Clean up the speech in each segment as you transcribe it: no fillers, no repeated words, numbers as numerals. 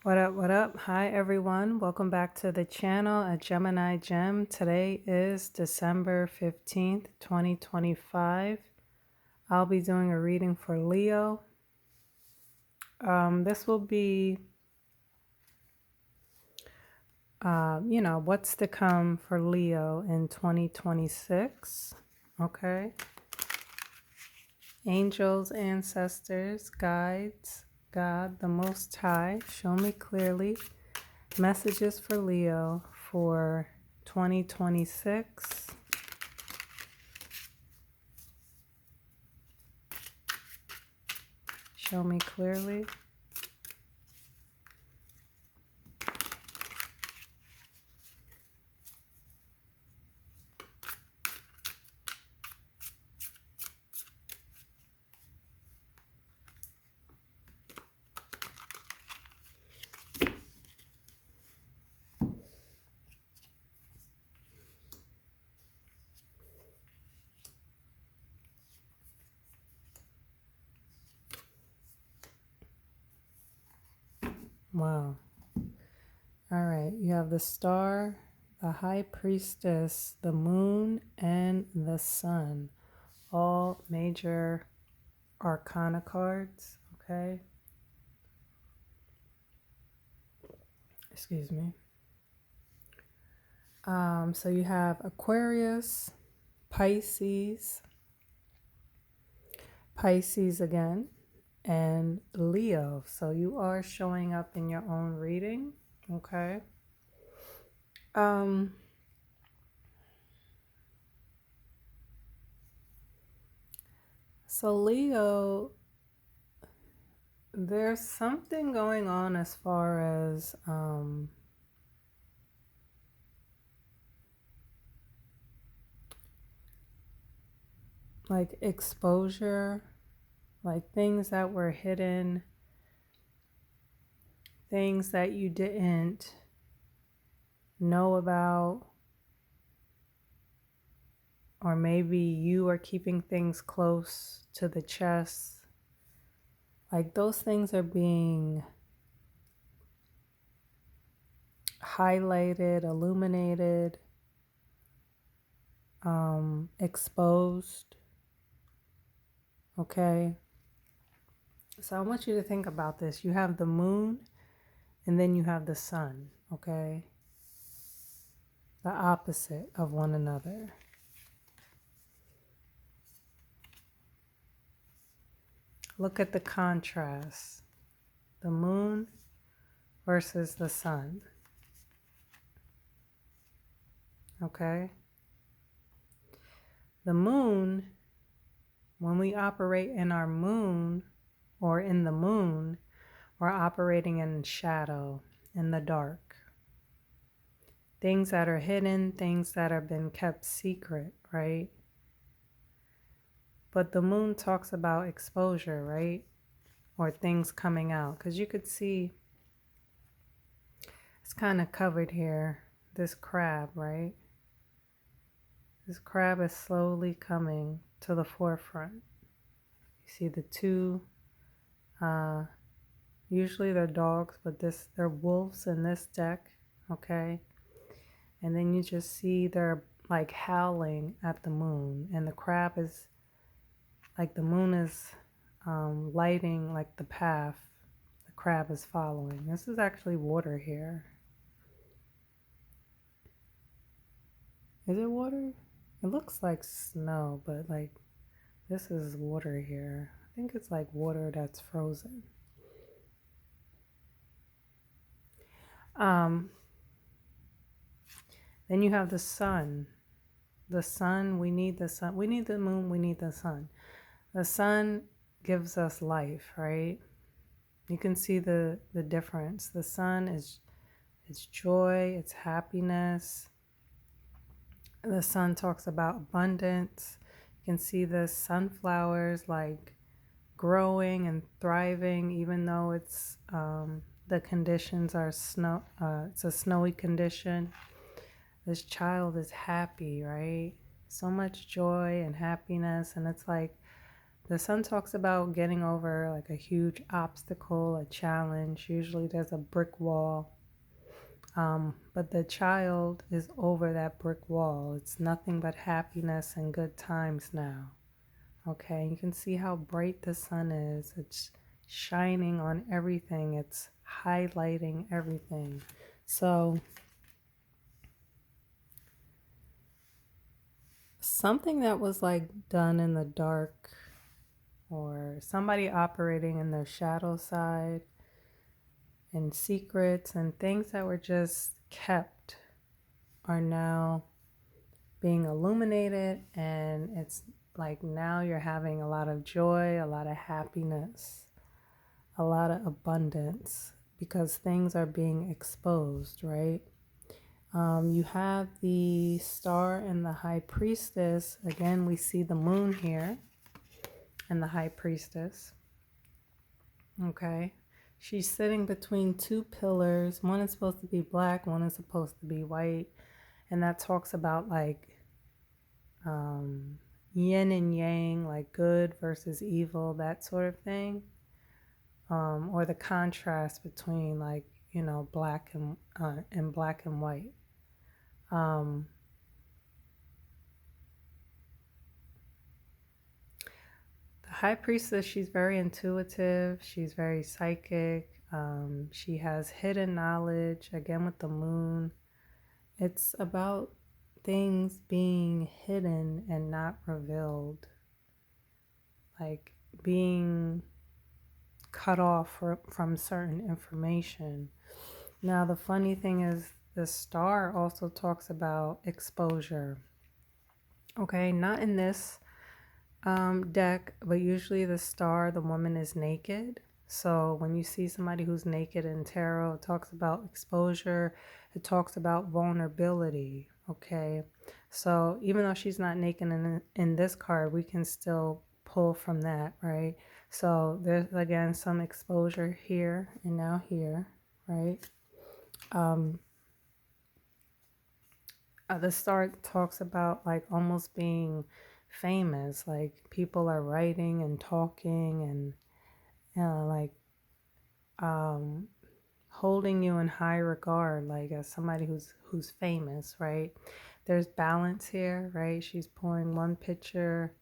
What up, what up? Hi, everyone. Welcome back to the channel at Gemini Gem. Today is December 15th, 2025. I'll be doing a reading for Leo. This will be, what's to come for Leo in 2026. Okay. Angels, ancestors, guides, God, the Most High, show me clearly messages for Leo for 2026. Show me clearly. Wow. All right. You have the star, the high priestess, the moon, and the sun. All major arcana cards. Okay. Excuse me. So you have Aquarius, Pisces, Pisces again, and Leo. So you are showing up in your own reading. Okay. So Leo, there's something going on as far as like exposure, like things that were hidden, things that you didn't know about, or maybe you are keeping things close to the chest. Like those things are being highlighted, illuminated, exposed. Okay. So I want you to think about this. You have the moon and then you have the sun, okay? The opposite of one another. Look at the contrast. The moon versus the sun. Okay? The moon, when we operate in our moon or in the moon, we're operating in shadow, in the dark. Things that are hidden, things that have been kept secret, right? But the moon talks about exposure, right? Or things coming out. Because you could see it's kind of covered here, this crab, right? This crab is slowly coming to the forefront. You see the two, usually they're dogs, but they're wolves in this deck, okay? And then you just see they're like howling at the moon, and the crab is like the moon is lighting like the path the crab is following. This is actually water here. Is it water? It looks like snow, but like this is water here. I think it's like water that's frozen. Then you have the sun. The sun, we need the sun. We need the moon, we need the sun. The sun gives us life, right? You can see the difference. The sun is it's joy, it's happiness. The sun talks about abundance. You can see the sunflowers like growing and thriving, even though it's the conditions are snow. It's a snowy condition. This child is happy, right? So much joy and happiness, and it's like The sun talks about getting over like a huge obstacle, a challenge. Usually there's a brick wall. But the child is over that brick wall. It's nothing but happiness and good times now. Okay, you can see how bright the sun is. It's shining on everything, it's highlighting everything. So, something that was like done in the dark, or somebody operating in their shadow side, and secrets and things that were just kept are now being illuminated, and it's like now you're having a lot of joy, a lot of happiness, a lot of abundance because things are being exposed, right? You have the star and the high priestess. Again, we see the moon here and the high priestess. Okay. She's sitting between two pillars. One is supposed to be black, one is supposed to be white. And that talks about like yin and yang, like good versus evil, that sort of thing. Or the contrast between like, you know, black and black and white. Um, the high priestess, she's very intuitive. She's very psychic. She has hidden knowledge. Again, with the moon, it's about things being hidden and not revealed, like being cut off from certain information. Now, the funny thing is, the star also talks about exposure. Okay, not in this deck, but usually the star, the woman is naked. So when you see somebody who's naked in tarot, it talks about exposure, it talks about vulnerability. Okay, so even though she's not naked in this card, we can still pull from that, right? So there's again some exposure here and now here, right? The star talks about like almost being famous, like people are writing and talking and like holding you in high regard, like as somebody who's famous, right? There's balance here, right? She's pouring one pitcher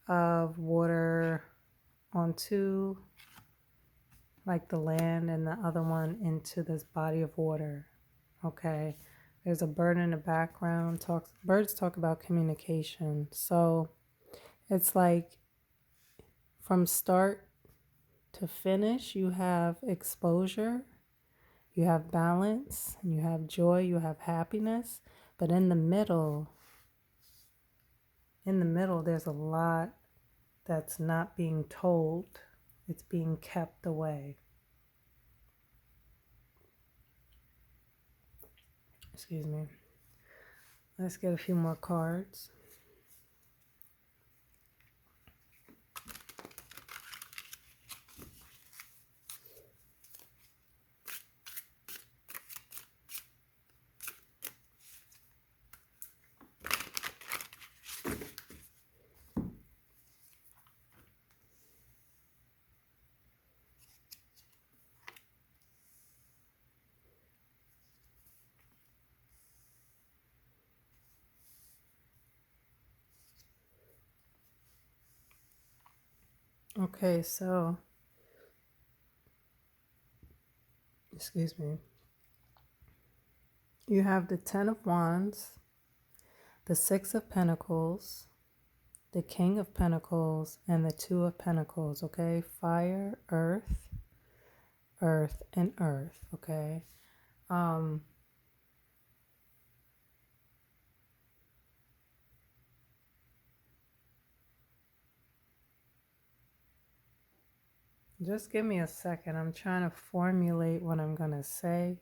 of water onto like the land and the other one into this body of water. Okay, there's a bird in the background. Birds talk about communication. So it's like from start to finish, you have exposure, you have balance, and you have joy, you have happiness. But in the middle, there's a lot that's not being told. It's being kept away. Excuse me. Let's get a few more cards. Okay, so, excuse me. You have the Ten of Wands, the Six of Pentacles, the King of Pentacles, and the Two of Pentacles, okay? Fire, earth, earth, and earth, okay? Just give me a second. I'm trying to formulate what I'm going to say.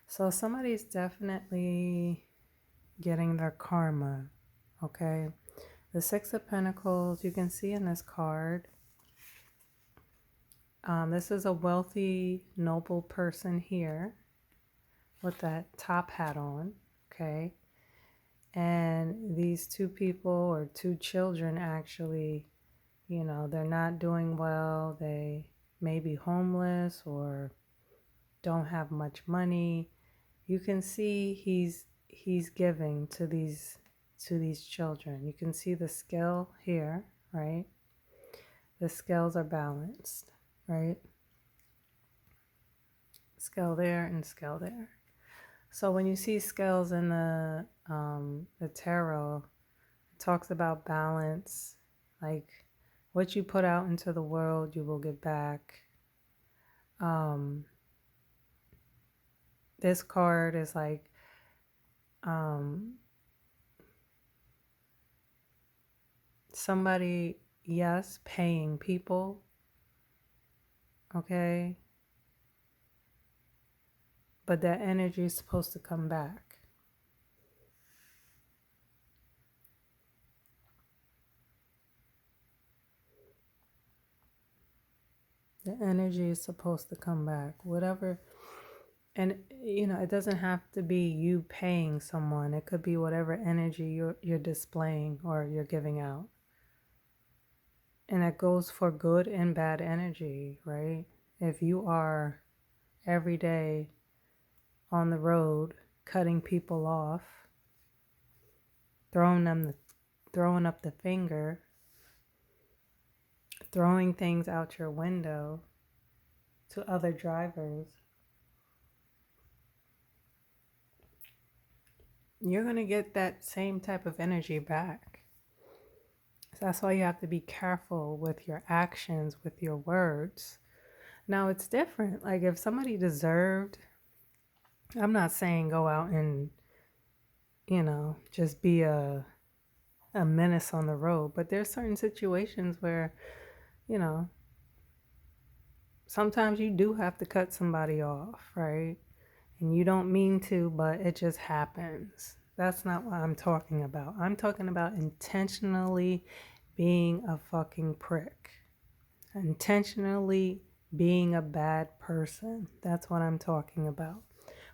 So somebody's definitely getting their karma, okay? The Six of Pentacles, you can see in this card, this is a wealthy, noble person here, with that top hat on, okay? And these two people or two children actually, they're not doing well. They may be homeless or don't have much money. You can see he's giving to these children. You can see the scale here, right? The scales are balanced, right? Scale there and scale there. So when you see scales in the tarot, it talks about balance, like what you put out into the world, you will get back. This card is like somebody, yes, paying people, okay, but that energy is supposed to come back. The energy is supposed to come back, whatever. And it doesn't have to be you paying someone. It could be whatever energy you're displaying or you're giving out. And that goes for good and bad energy, right? If you are every day on the road cutting people off, throwing up the finger, throwing things out your window to other drivers, you're going to get that same type of energy back. So that's why you have to be careful with your actions, with your words. Now it's different. Like if somebody deserved, I'm not saying go out and, just be a menace on the road, but there's certain situations where, sometimes you do have to cut somebody off, right? And you don't mean to, but it just happens. That's not what I'm talking about. I'm talking about intentionally being a fucking prick. Intentionally being a bad person. That's what I'm talking about.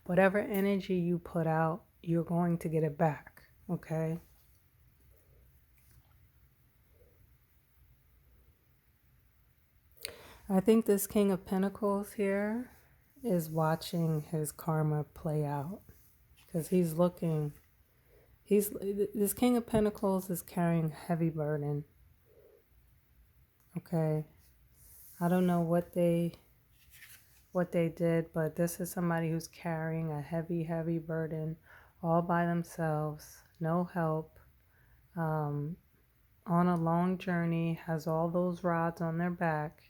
Whatever energy you put out, you're going to get it back, okay? I think this King of Pentacles here is watching his karma play out because this King of Pentacles is carrying heavy burden, okay? I don't know what they did, but this is somebody who's carrying a heavy, heavy burden all by themselves, no help, on a long journey, has all those rods on their back,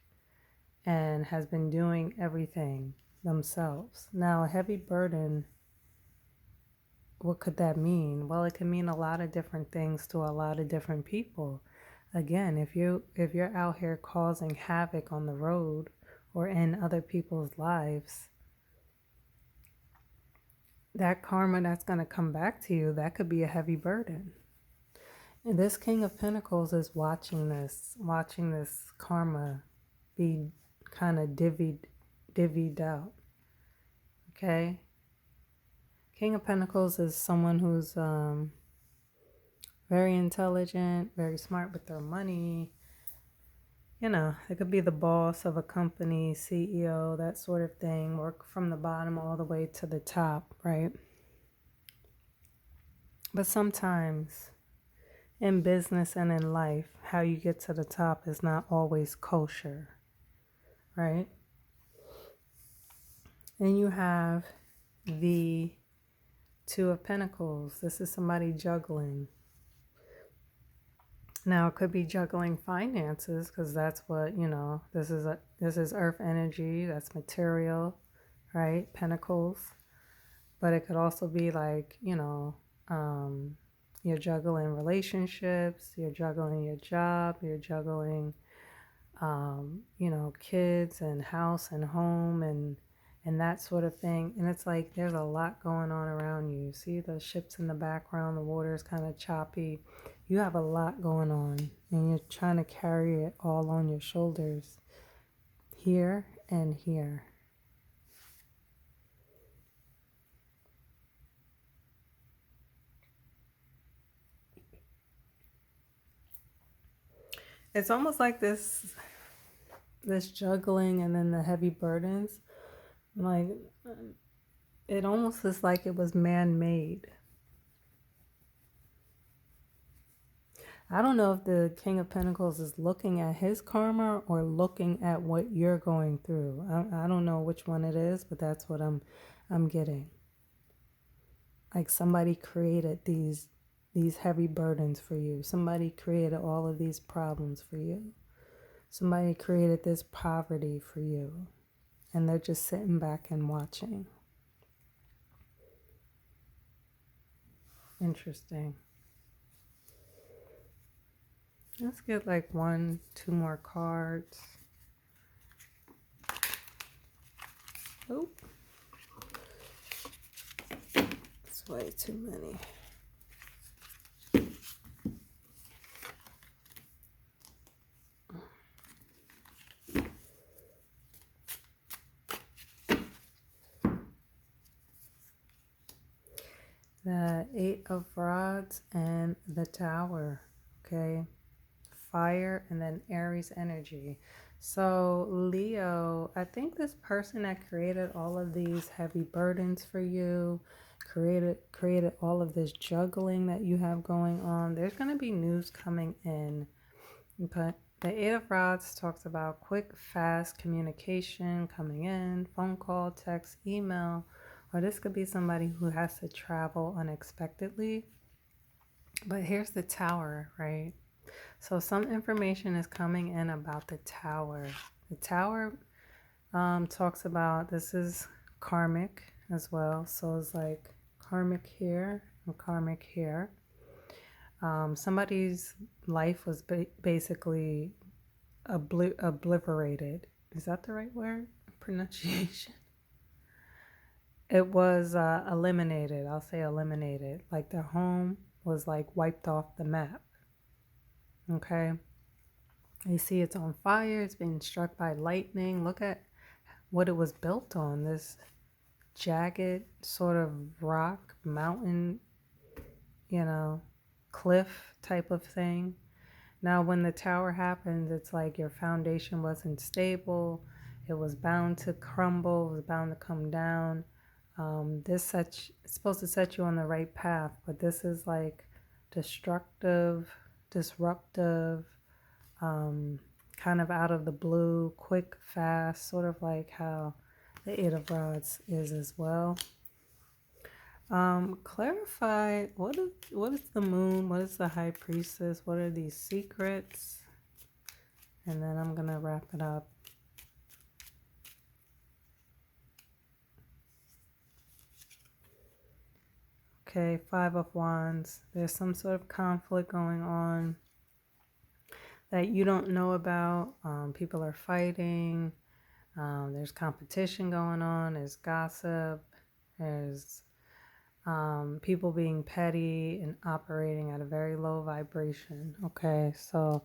and has been doing everything themselves. Now, a heavy burden, what could that mean? Well, it can mean a lot of different things to a lot of different people. Again, if you're out here causing havoc on the road or in other people's lives, that karma that's going to come back to you, that could be a heavy burden. And this King of Pentacles is watching this karma be kind of divvied out. Okay? King of Pentacles is someone who's very intelligent, very smart with their money. It could be the boss of a company, CEO, that sort of thing, work from the bottom all the way to the top, right? But sometimes in business and in life, how you get to the top is not always kosher, right? And you have the Two of Pentacles. This is somebody juggling. Now it could be juggling finances because that's what, this is earth energy, that's material, right? Pentacles. But it could also be like, you're juggling relationships, you're juggling your job, you're juggling kids and house and home and that sort of thing. And it's like there's a lot going on around you. See the ships in the background, the water is kind of choppy. You have a lot going on and you're trying to carry it all on your shoulders, here and here. It's almost like this juggling and then the heavy burdens. Like it almost is like it was man-made. I don't know if the King of Pentacles is looking at his karma or looking at what you're going through. I don't know which one it is, but that's what I'm getting. Like somebody created these heavy burdens for you. Somebody created all of these problems for you. Somebody created this poverty for you. And they're just sitting back and watching. Interesting. Let's get like 1, 2 more cards. Oh, it's way too many. The 8 of Rods and the Tower. Okay. Fire and then Aries energy. So Leo, I think this person that created all of these heavy burdens for you, created all of this juggling that you have going on. There's going to be news coming in. Okay. The 8 of Rods talks about quick, fast communication coming in, phone call, text, email, or this could be somebody who has to travel unexpectedly. But here's the Tower, right? So some information is coming in about the Tower. The Tower talks about, this is karmic as well. So it's like karmic here and karmic here. Somebody's life was basically obliterated. Is that the right word? Pronunciation? It was eliminated. I'll say eliminated. Like their home was like wiped off the map. Okay. You see it's on fire. It's being struck by lightning. Look at what it was built on. This jagged sort of rock, mountain, cliff type of thing. Now, when the tower happens, it's like your foundation wasn't stable. It was bound to crumble. It was bound to come down. It's supposed to set you on the right path, but this is like destructive, disruptive, kind of out of the blue, quick, fast, sort of like how the 8 of Rods is as well. Clarify what is the Moon? What is the High Priestess? What are these secrets? And then I'm gonna wrap it up. Okay, 5 of Wands. There's some sort of conflict going on that you don't know about. People are fighting. There's competition going on. There's gossip. There's people being petty and operating at a very low vibration. Okay, so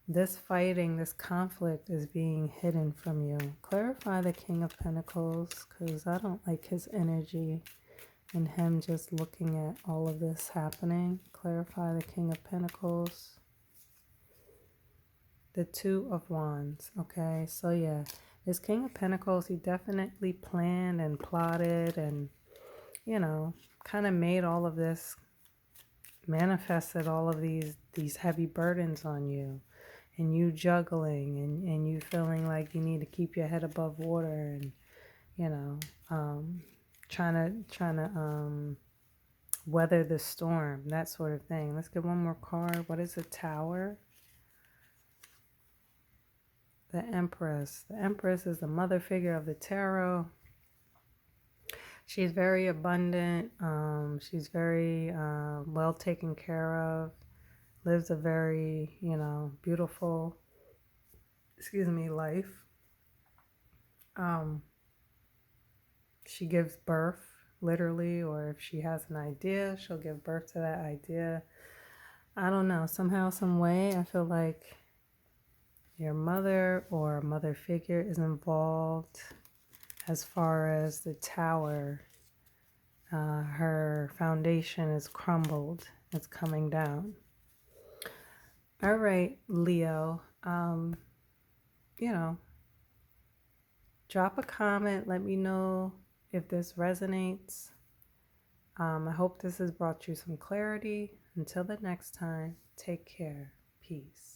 this fighting, this conflict is being hidden from you. Clarify the King of Pentacles, because I don't like his energy and him just looking at all of this happening. Clarify the King of Pentacles. The 2 of Wands. Okay, so yeah, this King of Pentacles, he definitely planned and plotted and, kind of made all of this, manifested all of these heavy burdens on you, and you juggling and you feeling like you need to keep your head above water and, trying to weather the storm, that sort of thing. Let's get one more card. What is a Tower? The Empress. The Empress is the mother figure of the tarot. She's very abundant. She's very well taken care of. Lives a very, beautiful, life. She gives birth, literally, or if she has an idea, she'll give birth to that idea. I don't know. Somehow, some way, I feel like your mother or mother figure is involved as far as the Tower. Her foundation is crumbled. It's coming down. All right, Leo. You know, drop a comment. Let me know if this resonates. I hope this has brought you some clarity. Until the next time, take care. Peace.